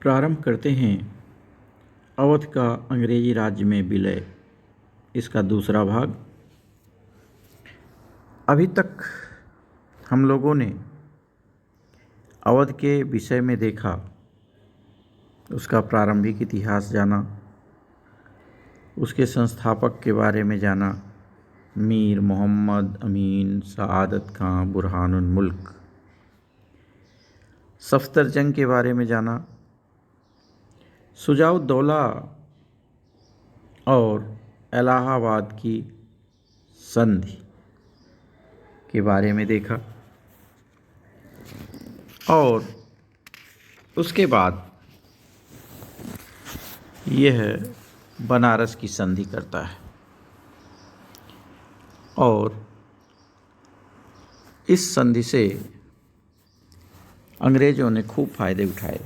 प्रारंभ करते हैं अवध का अंग्रेजी राज्य में विलय, इसका दूसरा भाग। अभी तक हम लोगों ने अवध के विषय में देखा, उसका प्रारंभिक इतिहास जाना, उसके संस्थापक के बारे में जाना, मीर मोहम्मद अमीन सआदत खां बुरहानुल मुल्क। सफ्दरजंग के बारे में जाना, शुजाउद्दौला और इलाहाबाद की संधि के बारे में देखा, और उसके बाद यह बनारस की संधि करता है और इस संधि से अंग्रेजों ने खूब फायदे उठाए।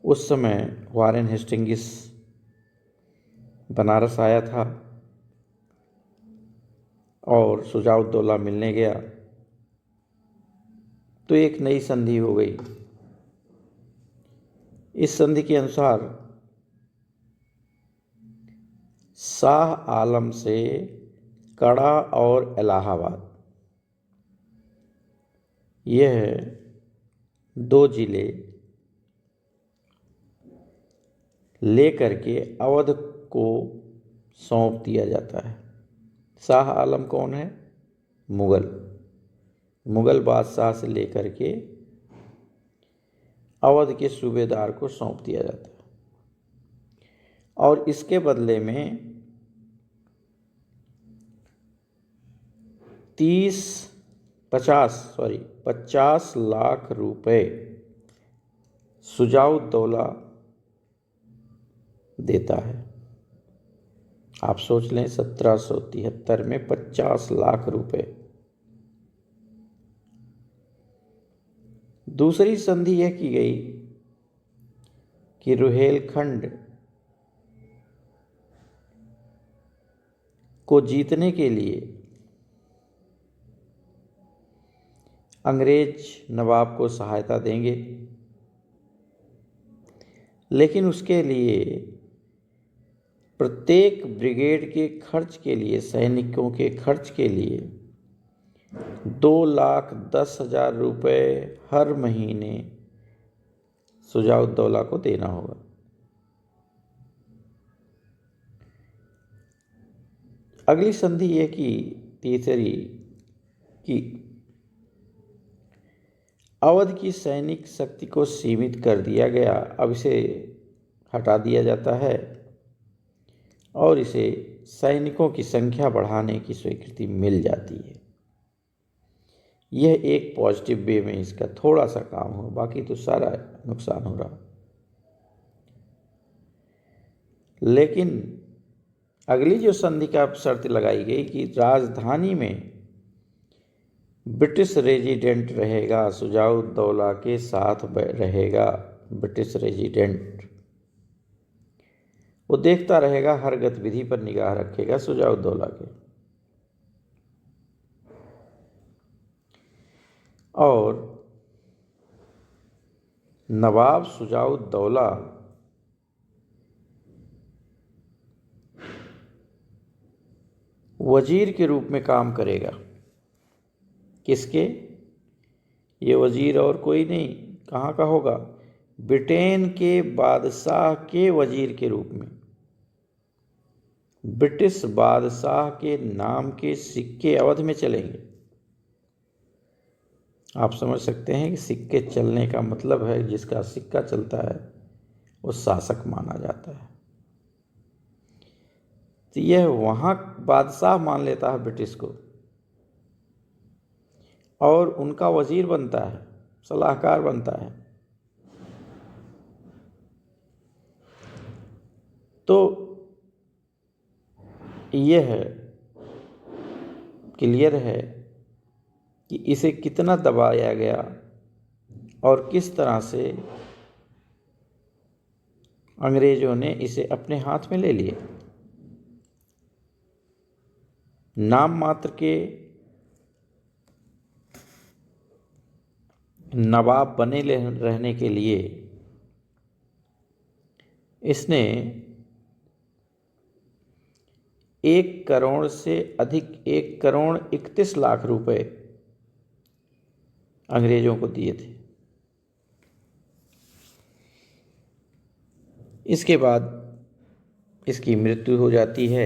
उस समय वारेन हेस्टिंग्स बनारस आया था और शुजाउद्दौला मिलने गया तो एक नई संधि हो गई। इस संधि के अनुसार शाह आलम से कड़ा और इलाहाबाद, यह दो जिले लेकर के अवध को सौंप दिया जाता है। शाह आलम कौन है? मुगल बादशाह से लेकर के अवध के सूबेदार को सौंप दिया जाता है और इसके बदले में 50 लाख रुपए शुजाउद्दौला देता है। आप सोच लें, 1773 में 50 लाख रुपए। दूसरी संधि यह की गई कि रुहेलखंड को जीतने के लिए अंग्रेज नवाब को सहायता देंगे, लेकिन उसके लिए प्रत्येक ब्रिगेड के खर्च के लिए, सैनिकों के खर्च के लिए 2,10,000 रुपये हर महीने शुजाउद्दौला को देना होगा। अगली संधि यह की, तीसरी, कि अवध की सैनिक शक्ति को सीमित कर दिया गया। अब इसे हटा दिया जाता है और इसे सैनिकों की संख्या बढ़ाने की स्वीकृति मिल जाती है। यह एक पॉजिटिव वे में इसका थोड़ा सा काम हो, बाकी तो सारा नुकसान हो रहा। लेकिन अगली जो संधि का शर्त लगाई गई कि राजधानी में ब्रिटिश रेजिडेंट रहेगा, शुजाउद्दौला के साथ रहेगा ब्रिटिश रेजिडेंट। वो देखता रहेगा, हर गतिविधि पर निगाह रखेगा शुजाउद्दौला के। और नवाब शुजाउद्दौला वजीर के रूप में काम करेगा। किसके? ये वजीर और कोई नहीं, कहाँ का होगा? ब्रिटेन के बादशाह के वजीर के रूप में। ब्रिटिश बादशाह के नाम के सिक्के अवध में चलेंगे। आप समझ सकते हैं कि सिक्के चलने का मतलब है जिसका सिक्का चलता है वो शासक माना जाता है। तो यह वहाँ बादशाह मान लेता है ब्रिटिश को और उनका वजीर बनता है, सलाहकार बनता है। तो यह क्लियर है कि इसे कितना दबाया गया और किस तरह से अंग्रेजों ने इसे अपने हाथ में ले लिया। नाम मात्र के नवाब बने रहने के लिए इसने 1 करोड़ से अधिक 1 करोड़ 31 लाख रुपए अंग्रेजों को दिए थे। इसके बाद इसकी मृत्यु हो जाती है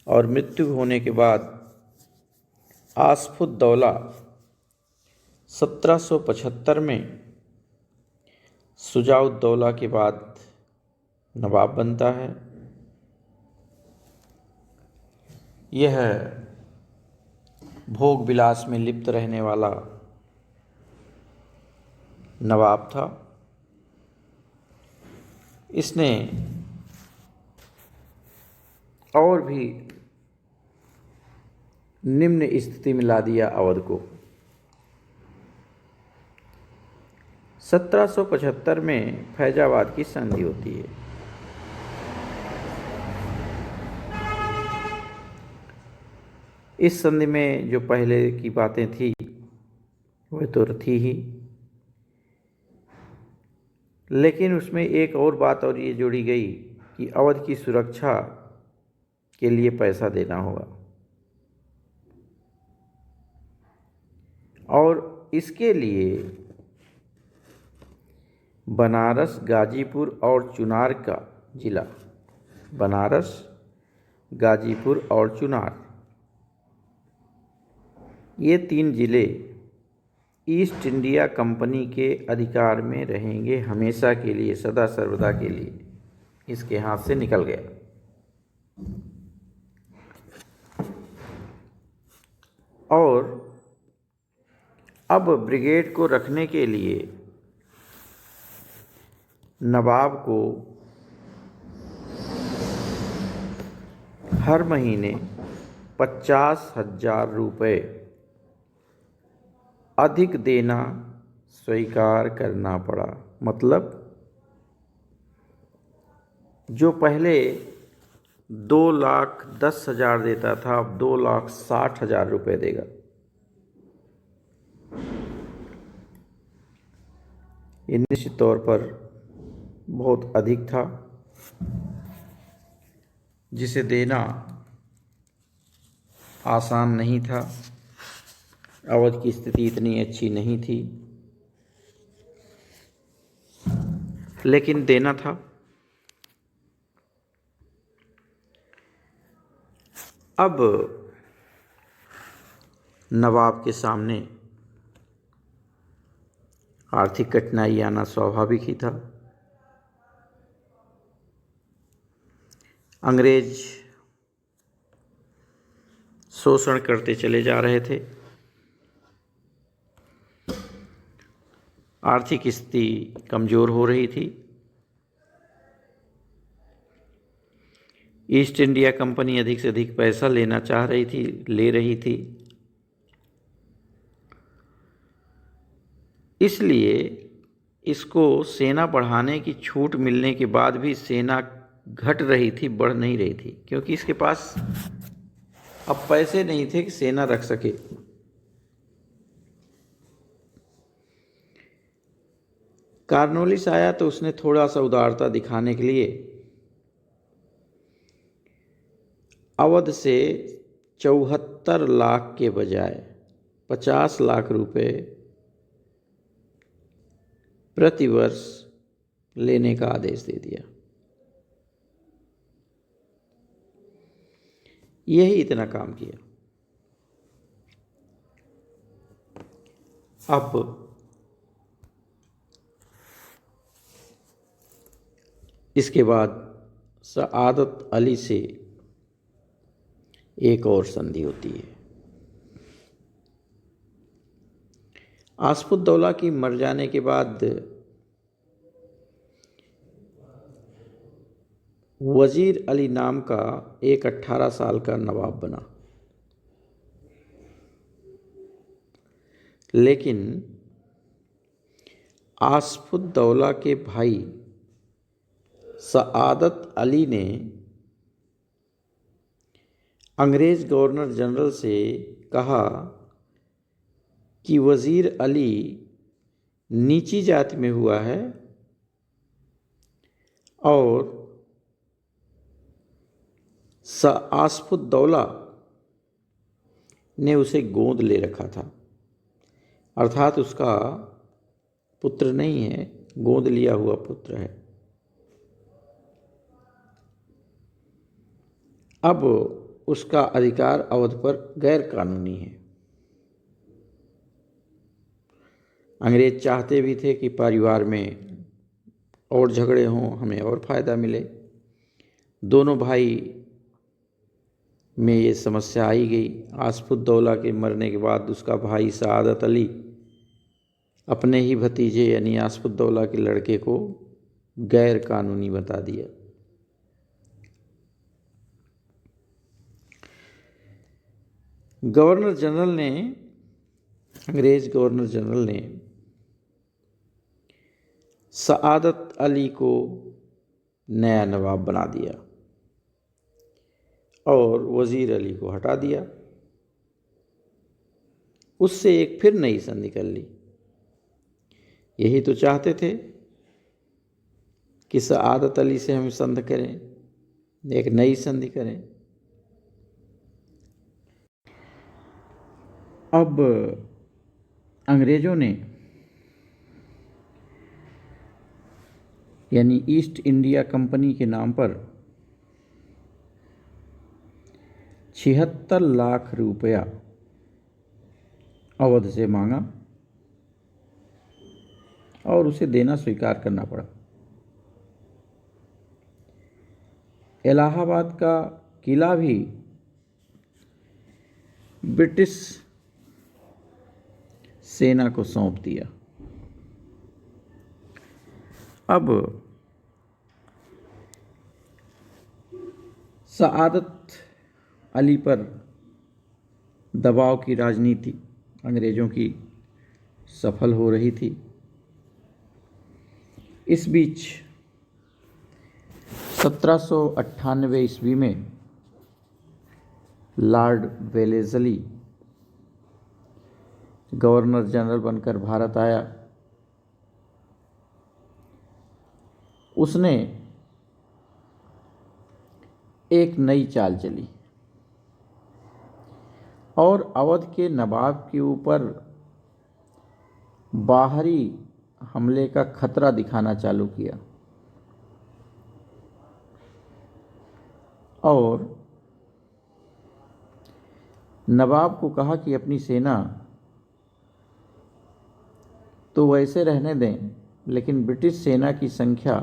और मृत्यु होने के बाद आसफुद्दौला 1775 में शुजाउद्दौला के बाद नवाब बनता है। यह भोग विलास में लिप्त रहने वाला नवाब था। इसने और भी निम्न स्थिति में ला दिया अवध को। 1775 में फैजाबाद की संधि होती है। इस संधि में जो पहले की बातें थी वह तो थी ही, लेकिन उसमें एक और बात और ये जोड़ी गई कि अवध की सुरक्षा के लिए पैसा देना होगा और इसके लिए बनारस, गाजीपुर और चुनार का जिला, बनारस, गाजीपुर और चुनार, ये 3 जिले ईस्ट इंडिया कंपनी के अधिकार में रहेंगे हमेशा के लिए, सदा सर्वदा के लिए। इसके हाथ से निकल गया। और अब ब्रिगेड को रखने के लिए नवाब को हर महीने 50,000 रुपये अधिक देना स्वीकार करना पड़ा। मतलब जो पहले 2,10,000 देता था, अब 2,60,000 रुपये देगा। ये निश्चित तौर पर बहुत अधिक था, जिसे देना आसान नहीं था। अवध की स्थिति इतनी अच्छी नहीं थी, लेकिन देना था। अब नवाब के सामने आर्थिक कठिनाई आना स्वाभाविक ही था। अंग्रेज शोषण करते चले जा रहे थे। आर्थिक स्थिति कमज़ोर हो रही थी। ईस्ट इंडिया कंपनी अधिक से अधिक पैसा लेना चाह रही थी, ले रही थी। इसलिए इसको सेना बढ़ाने की छूट मिलने के बाद भी सेना घट रही थी, बढ़ नहीं रही थी, क्योंकि इसके पास अब पैसे नहीं थे कि सेना रख सके। कार्नवालिस आया तो उसने थोड़ा सा उदारता दिखाने के लिए अवध से 74 लाख के बजाय 50 लाख रुपए प्रतिवर्ष लेने का आदेश दे दिया। यही इतना काम किया। अब इसके बाद सआदत अली से एक और संधि होती है। आसफुद्दौला की मर जाने के बाद वजीर अली नाम का एक 18 साल का नवाब बना, लेकिन आसफुद्दौला के भाई सआदत अली ने अंग्रेज गवर्नर जनरल से कहा कि वज़ीर अली नीची जाति में हुआ है और आसफुद्दौला ने उसे गोद ले रखा था, अर्थात उसका पुत्र नहीं है, गोद लिया हुआ पुत्र है। अब उसका अधिकार अवध पर गैर कानूनी है। अंग्रेज चाहते भी थे कि परिवार में और झगड़े हों, हमें और फ़ायदा मिले। दोनों भाई में ये समस्या आई गई। आसफुद्दौला के मरने के बाद उसका भाई सआदत अली अपने ही भतीजे यानी आसफुद्दौला के लड़के को गैर कानूनी बता दिया। अंग्रेज गवर्नर जनरल ने सआदत अली को नया नवाब बना दिया और वज़ीर अली को हटा दिया। उससे एक फिर नई संधि कर ली। यही तो चाहते थे कि सआदत अली से हम संधि करें, एक नई संधि करें। अब अंग्रेज़ों ने यानी ईस्ट इंडिया कंपनी के नाम पर 76 लाख रुपया अवध से मांगा और उसे देना स्वीकार करना पड़ा। इलाहाबाद का किला भी ब्रिटिश सेना को सौंप दिया। अब सआदत अली पर दबाव की राजनीति अंग्रेज़ों की सफल हो रही थी। इस बीच 1798 ईस्वी में लॉर्ड वेलेज़ली गवर्नर जनरल बनकर भारत आया। उसने एक नई चाल चली और अवध के नवाब के ऊपर बाहरी हमले का खतरा दिखाना चालू किया और नवाब को कहा कि अपनी सेना तो वैसे रहने दें, लेकिन ब्रिटिश सेना की संख्या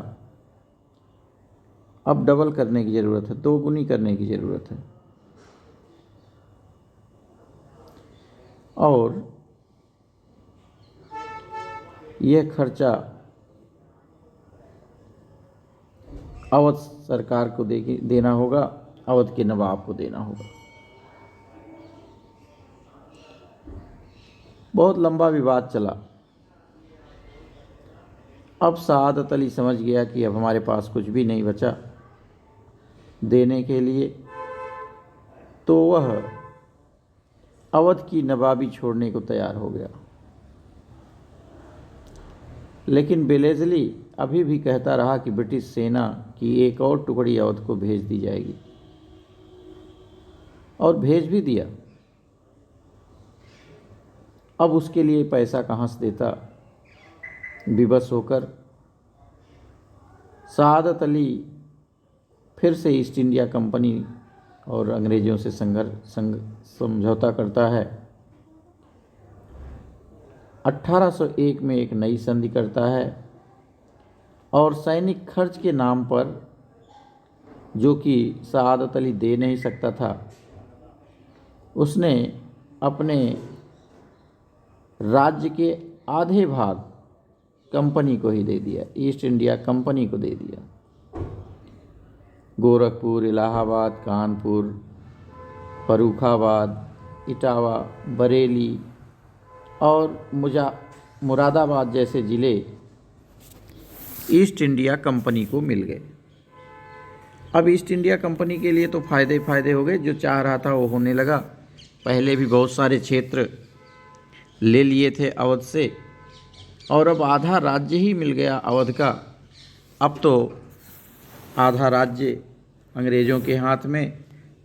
अब डबल करने की ज़रूरत है, 2 गुनी करने की ज़रूरत है। और यह खर्चा अवध सरकार को देना होगा, अवध के नवाब को देना होगा। बहुत लंबा विवाद चला। अब सआदत अली समझ गया कि अब हमारे पास कुछ भी नहीं बचा देने के लिए, तो वह अवध की नवाबी छोड़ने को तैयार हो गया। लेकिन वेलेज़ली अभी भी कहता रहा कि ब्रिटिश सेना की एक और टुकड़ी अवध को भेज दी जाएगी, और भेज भी दिया। अब उसके लिए पैसा कहाँ से देता? विवश होकर सआदत अली फिर से ईस्ट इंडिया कंपनी और अंग्रेज़ों से समझौता करता है। 1801 में एक नई संधि करता है और सैनिक खर्च के नाम पर, जो कि सआदत अली दे नहीं सकता था, उसने अपने राज्य के आधे भाग कंपनी को ही दे दिया, ईस्ट इंडिया कंपनी को दे दिया। गोरखपुर, इलाहाबाद, कानपुर, फर्रुखाबाद, इटावा, बरेली और मुरादाबाद जैसे ज़िले ईस्ट इंडिया कंपनी को मिल गए अब ईस्ट इंडिया कंपनी के लिए तो फ़ायदे फ़ायदे हो गए, जो चाह रहा था वो होने लगा। पहले भी बहुत सारे क्षेत्र ले लिए थे अवध से, और अब आधा राज्य ही मिल गया अवध का। अब तो आधा राज्य अंग्रेज़ों के हाथ में,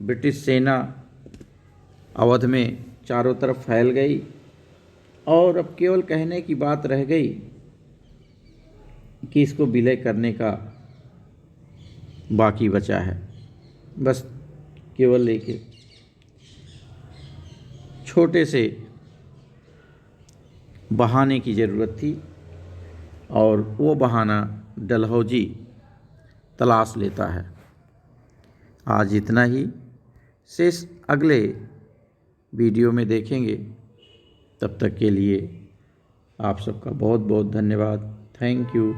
ब्रिटिश सेना अवध में चारों तरफ फैल गई, और अब केवल कहने की बात रह गई कि इसको विलय करने का बाकी बचा है। बस केवल एक छोटे से बहाने की ज़रूरत थी, और वो बहाना डलहौजी तलाश लेता है। आज इतना ही, शेष अगले वीडियो में देखेंगे। तब तक के लिए आप सबका बहुत बहुत धन्यवाद। Thank you.